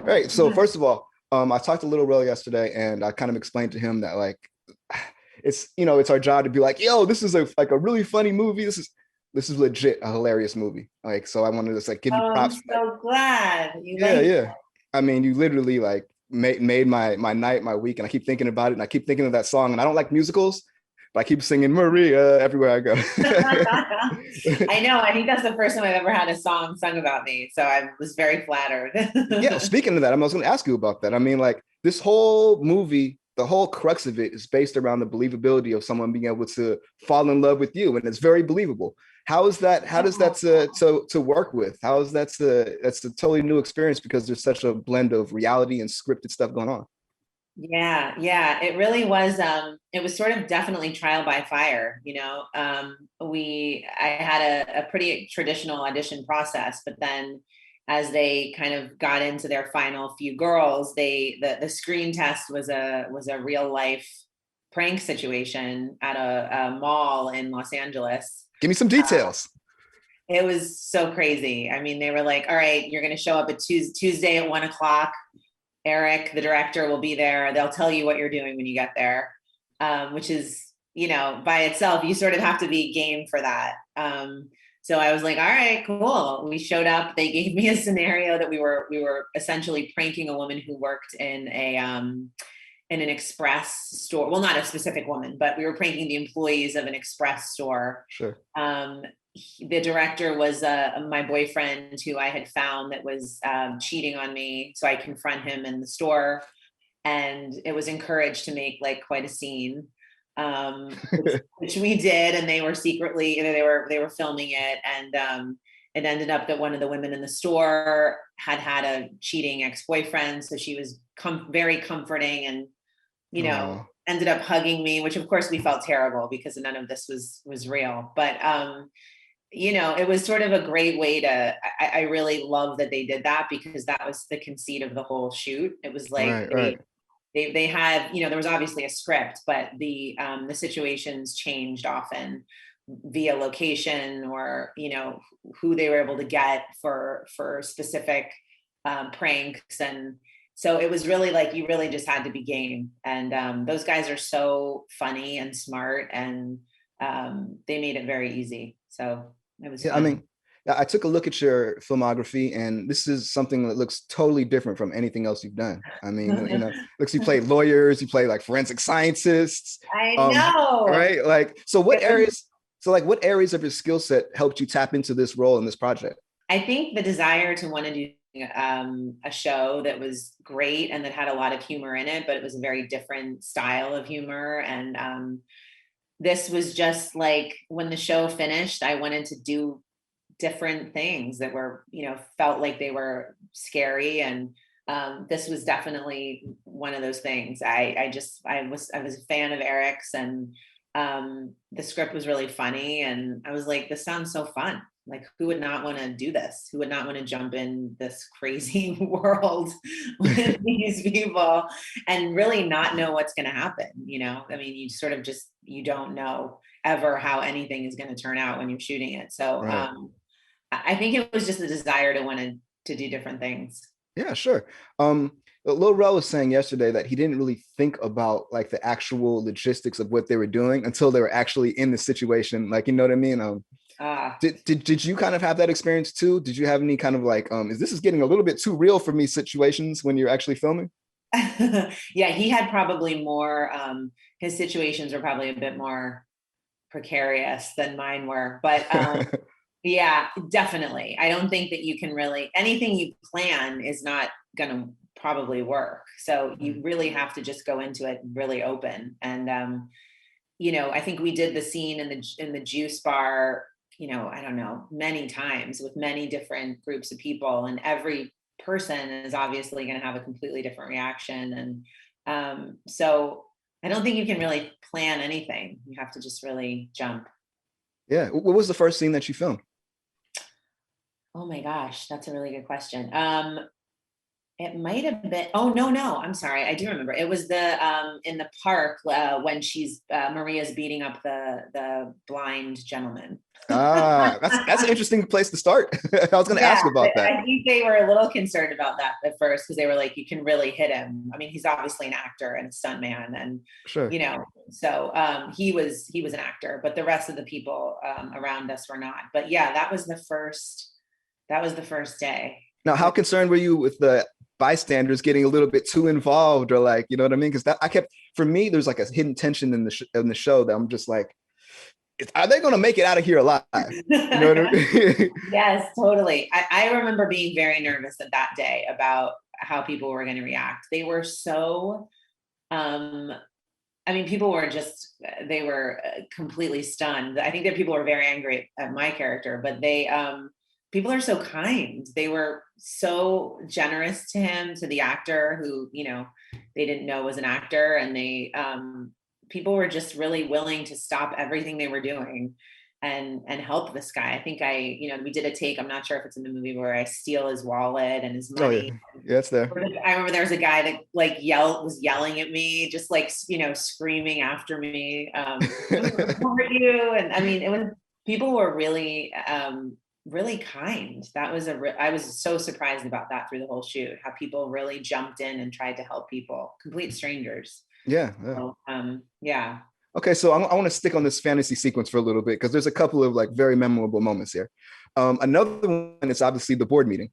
Right. So first of all, I talked to Lil Rel yesterday, and I kind of explained to him that like it's our job to be like, yo, this is a really funny movie. This is legit a hilarious movie. Like, so I wanted to just like give you Oh, I'm props. Like, so glad you yeah, like yeah. I mean, you literally like made my night, my week, and I keep thinking about it, and I keep thinking of that song. And I don't like musicals, but I keep singing Maria everywhere I go. it. I know. I think that's the first time I've ever had a song sung about me. So I was very flattered. Yeah, speaking of that, I was going to ask you about that. I mean, like this whole movie, the whole crux of it is based around the believability of someone being able to fall in love with you, and it's very believable. How is that? How does that to work with? How is that's a totally new experience because there's such a blend of reality and scripted stuff going on. Yeah, yeah, it really was. It was sort of definitely trial by fire, you know. I had a pretty traditional audition process, but then as they kind of got into their final few girls, the screen test was a real life prank situation at a mall in Los Angeles. Give me some details. It was so crazy. I mean, they were like, "All right, you're going to show up at Tuesday at 1 o'clock. Eric, the director, will be there. They'll tell you what you're doing when you get there," which is, you know, by itself, you sort of have to be game for that. So I was like, all right, cool. We showed up. They gave me a scenario that we were essentially pranking a woman who worked in an express store. Well, not a specific woman, but we were pranking the employees of an express store. Sure. The director was my boyfriend who I had found that was cheating on me. So I confront him in the store, and it was encouraged to make like quite a scene, which we did. And they were secretly, you know, they were filming it, and it ended up that one of the women in the store had a cheating ex-boyfriend, so she was very comforting, and you know, Oh, ended up hugging me, which of course we felt terrible because none of this was real. But you know, it was sort of a great way to, I really love that they did that because that was the conceit of the whole shoot. It was like right, right. they had, you know, there was obviously a script, but the situations changed often via location, or, you know, who they were able to get for specific pranks. And so it was really like you really just had to be game. And those guys are so funny and smart, and they made it very easy. So it was Yeah, I fun. mean, I took a look at your filmography, and this is something that looks totally different from anything else you've done. I mean, looks you play lawyers, you play like forensic scientists, I um, know. right? Like, so what It was, areas? So, like, what areas of your skill set helped you tap into this role in this project? I think the desire to want to do a show that was great and that had a lot of humor in it, but it was a very different style of humor. And this was just like when the show finished, I wanted to do different things that were, you know, felt like they were scary. And this was definitely one of those things. I was a fan of Eric's, and the script was really funny, and I was like, this sounds so fun. Like, who would not want to do this? Who would not want to jump in this crazy world with these people and really not know what's going to happen? You know, I mean, you sort of just, you don't know ever how anything is going to turn out when you're shooting it. So Right. I think it was just a desire to want to do different things. Yeah, sure. Lil Rel was saying yesterday that he didn't really think about like the actual logistics of what they were doing until they were actually in the situation. Like, you know what I mean? Ah, Did you kind of have that experience too? Did you have any kind of like, is this is getting a little bit too real for me situations when you're actually filming? yeah, he had probably more. His situations were probably a bit more precarious than mine were, but yeah, definitely. I don't think that you can really, anything you plan is not going to probably work. So you really have to just go into it really open. And you know, I think we did the scene in the juice bar, you know, I don't know, many times with many different groups of people, and every person is obviously going to have a completely different reaction. And so I don't think you can really plan anything. You have to just really jump. Yeah. What was the first scene that you filmed? Oh my gosh, that's a really good question. It might have been. Oh no! I'm sorry. I do remember. It was the in the park when she's Maria's beating up the blind gentleman. Ah, that's an interesting place to start. I was going to ask Yeah, about that. I think they were a little concerned about that at first because they were like, you can really hit him. I mean, he's obviously an actor and a stuntman, and Sure. so he was an actor, but the rest of the people around us were not. But yeah, that was the first. That was the first day. Now, how concerned were you with the bystanders getting a little bit too involved, or like, you know what I mean? Because that I kept, for me, there's like a hidden tension in the show that I'm just like, are they going to make it out of here alive? You know what I mean? Yes, totally. I remember being very nervous at that day about how people were going to react. They were so, I mean, people were just, they were completely stunned. I think that people were very angry at my character, but people are so kind. They were so generous to him, to the actor who, they didn't know was an actor. And people were just really willing to stop everything they were doing and help this guy. I think we did a take, I'm not sure if it's in the movie, where I steal his wallet and his Oh yeah, money. yeah, it's there. I remember there was a guy that was yelling at me, just screaming after me. Who are you? And I mean, people were really, really kind. I was so surprised about that through the whole shoot, how people really jumped in and tried to help people, complete strangers. Yeah. So, yeah. Okay, so I want to stick on this fantasy sequence for a little bit because there's a couple of like very memorable moments here. Another one is obviously the board meeting.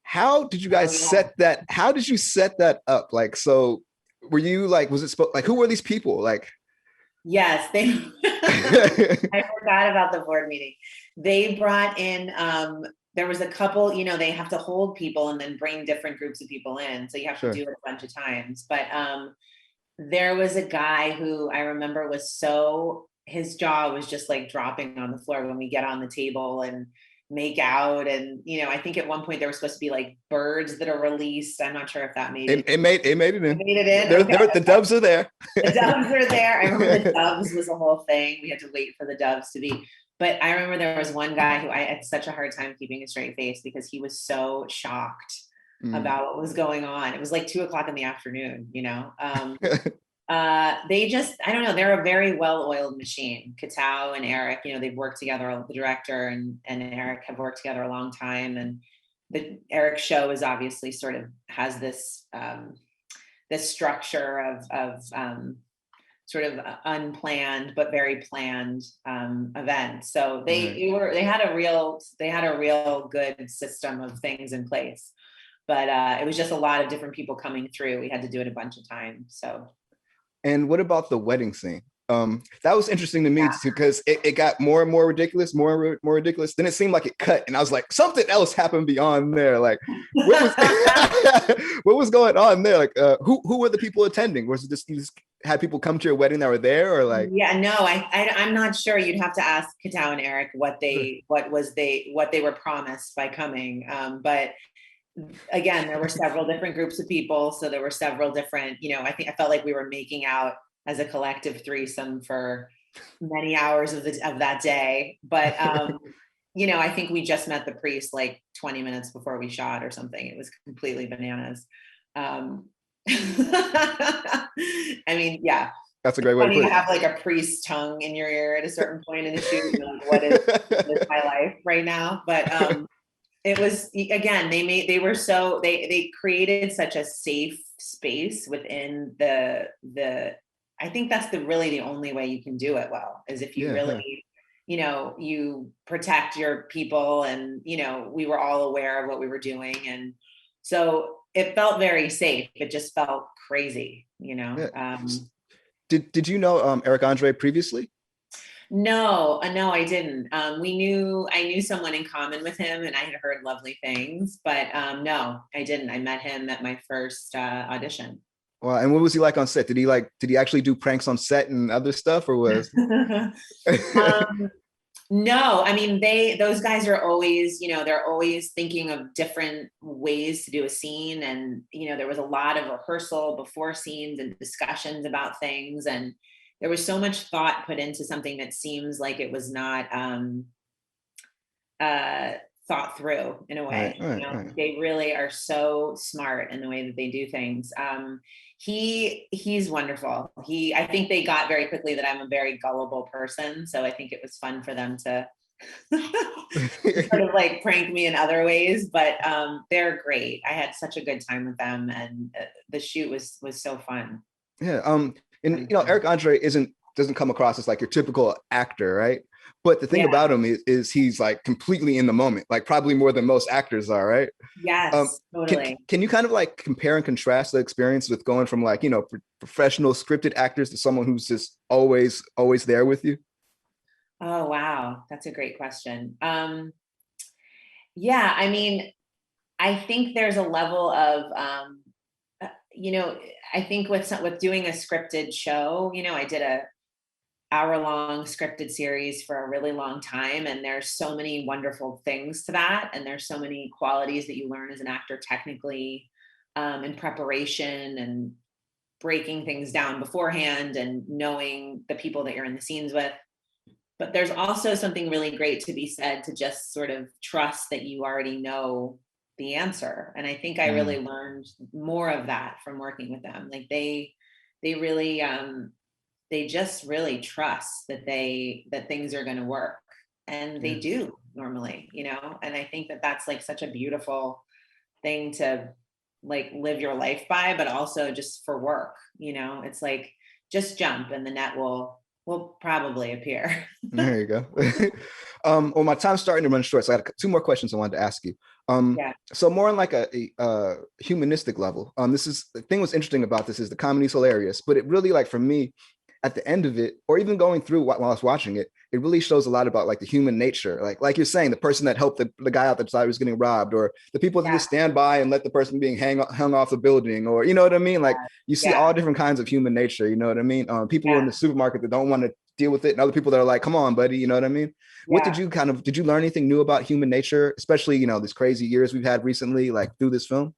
How did you guys set that? How did you set that up? Like, so were you like, was it like, who were these people? Like, yes, I forgot about the board meeting. They brought in, there was a couple, they have to hold people and then bring different groups of people in. So you have to do it a bunch of times. But there was a guy who I remember his jaw was just like dropping on the floor when we get on the table and make out. And, I think at one point there were supposed to be like birds that are released. I'm not sure if that made it. It made it in. It made it in. The doves are there. The doves are there. I remember the doves was a whole thing. We had to wait for the doves to be. But I remember there was one guy who I had such a hard time keeping a straight face because he was so shocked about what was going on. It was like 2:00 in the afternoon, they just, I don't know, they're a very well-oiled machine. Katao and Eric, they've worked together, the director and Eric have worked together a long time. And the Eric show is obviously sort of has this, this structure of sort of unplanned but very planned event. So they had a real good system of things in place. But it was just a lot of different people coming through. We had to do it a bunch of times. So. And what about the wedding scene? That was interesting to me too, because it got more and more ridiculous, more ridiculous. Then it seemed like it cut, and I was like, something else happened beyond there. Like, what was what was going on there? Like, who were the people attending? Was it just you just had people come to your wedding that were there, or like? Yeah, no, I'm not sure. You'd have to ask Katao and Eric what they were promised by coming. But again, there were several different groups of people, so there were several different. I felt like we were making out as a collective threesome for many hours of that day. But I think we just met the priest like 20 minutes before we shot or something. It was completely bananas. I mean, yeah. That's a great way to put it. Have like a priest's tongue in your ear at a certain point in the shoot. What is my life right now? But it was, again, they created such a safe space within the I think that's really the only way you can do it well, is if you you protect your people. And we were all aware of what we were doing, and so it felt very safe. It just felt crazy. Did you know Eric Andre previously? No, I didn't. I knew someone in common with him, and I had heard lovely things, but no, I didn't. I met him at my first audition. Well, and what was he like on set? Did he actually do pranks on set and other stuff, or was? No, I mean, those guys are always, they're always thinking of different ways to do a scene. And, there was a lot of rehearsal before scenes and discussions about things. And there was so much thought put into something that seems like it was not thought through in a way. They really are so smart in the way that they do things. He's wonderful. I think they got very quickly that I'm a very gullible person, so I think it was fun for them to sort of like prank me in other ways, but they're great. I had such a good time with them, and the shoot was so fun. Yeah. And Eric Andre doesn't come across as like your typical actor, right? But the thing about him is he's like completely in the moment, like probably more than most actors are, right? Yes, totally. Can you kind of like compare and contrast the experience with going from like, professional scripted actors to someone who's just always there with you? Oh, wow. That's a great question. Yeah, I mean, I think there's a level of, I think with doing a scripted show, I did a hour-long scripted series for a really long time, and there's so many wonderful things to that, and there's so many qualities that you learn as an actor technically, in preparation and breaking things down beforehand and knowing the people that you're in the scenes with. But there's also something really great to be said to just sort of trust that you already know the answer. And I think I really learned more of that from working with them. Like they really, they just really trust that things are going to work, and they do normally, and I think that that's like such a beautiful thing to like live your life by, but also just for work, it's like, just jump and the net will probably appear. There you go. Well, my time's starting to run short, so I got two more questions I wanted to ask you. So more on like a humanistic level. The thing what's interesting about this is the comedy's hilarious, but it really, like, for me, at the end of it, or even going through while I was watching it, it really shows a lot about like the human nature. Like you're saying, the person that helped the guy out that thought he was getting robbed, or the people that just stand by and let the person being hung off the building, or you know what I mean? Like you see all different kinds of human nature, you know what I mean? People in the supermarket that don't want to deal with it, and other people that are like, come on, buddy, you know what I mean? What did you learn anything new about human nature, especially, these crazy years we've had recently, like through this film?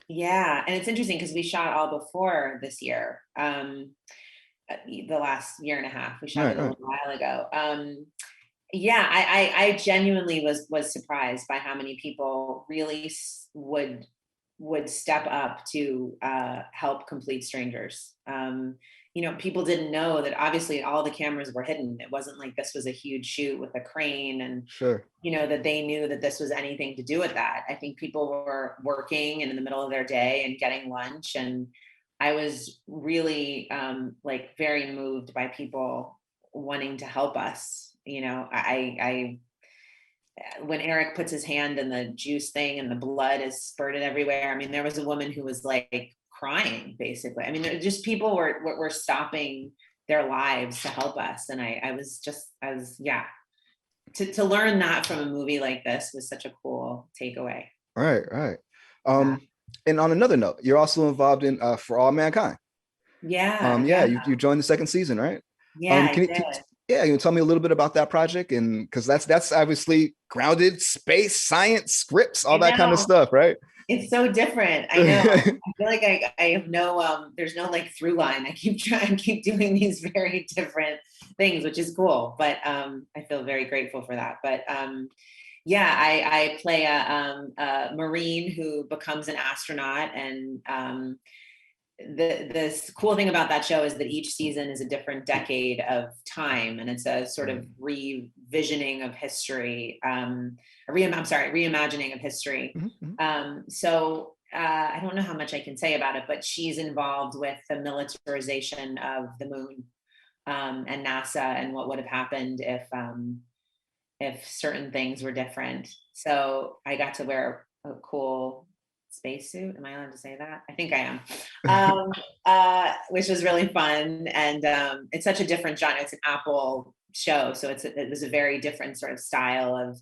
Yeah. And it's interesting because we shot all before this year. The last year and a half. We shot it a little while ago. I genuinely was surprised by how many people really would step up to help complete strangers. People didn't know that obviously all the cameras were hidden. It wasn't like this was a huge shoot with a crane and that they knew that this was anything to do with that. I think people were working and in the middle of their day and getting lunch, and I was really like very moved by people wanting to help us. I when Eric puts his hand in the juice thing and the blood is spurted everywhere. I mean, there was a woman who was like crying, basically. I mean, just people were stopping their lives to help us. And to learn that from a movie like this was such a cool takeaway. Right. And on another note, you're also involved in For All Mankind. You joined the second season, right? Can you tell me a little bit about that project? And because that's obviously grounded space science scripts, all that kind of stuff, right? It's so different. I know. I feel like I have no there's no like through line. I keep doing these very different things, which is cool. But I feel very grateful for that. But I play a Marine who becomes an astronaut, and this cool thing about that show is that each season is a different decade of time, and it's a sort of revisioning of history, reimagining of history. So I don't know how much I can say about it, but she's involved with the militarization of the moon and NASA, and what would have happened if certain things were different. So I got to wear a cool spacesuit. Am I allowed to say that? I think I am. Which was really fun. And it's such a different genre. It's an Apple show. So it was a very different sort of style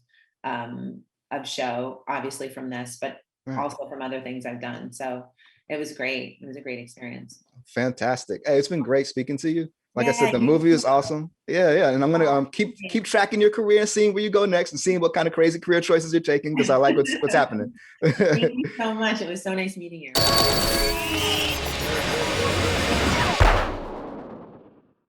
of show, obviously from this, but also from other things I've done. So it was great. It was a great experience. Fantastic. Hey, it's been great speaking to you. Like I said, the movie is awesome. Yeah. And I'm gonna keep tracking your career and seeing where you go next, and seeing what kind of crazy career choices you're taking, because I like what's happening. Thank you so much. It was so nice meeting you.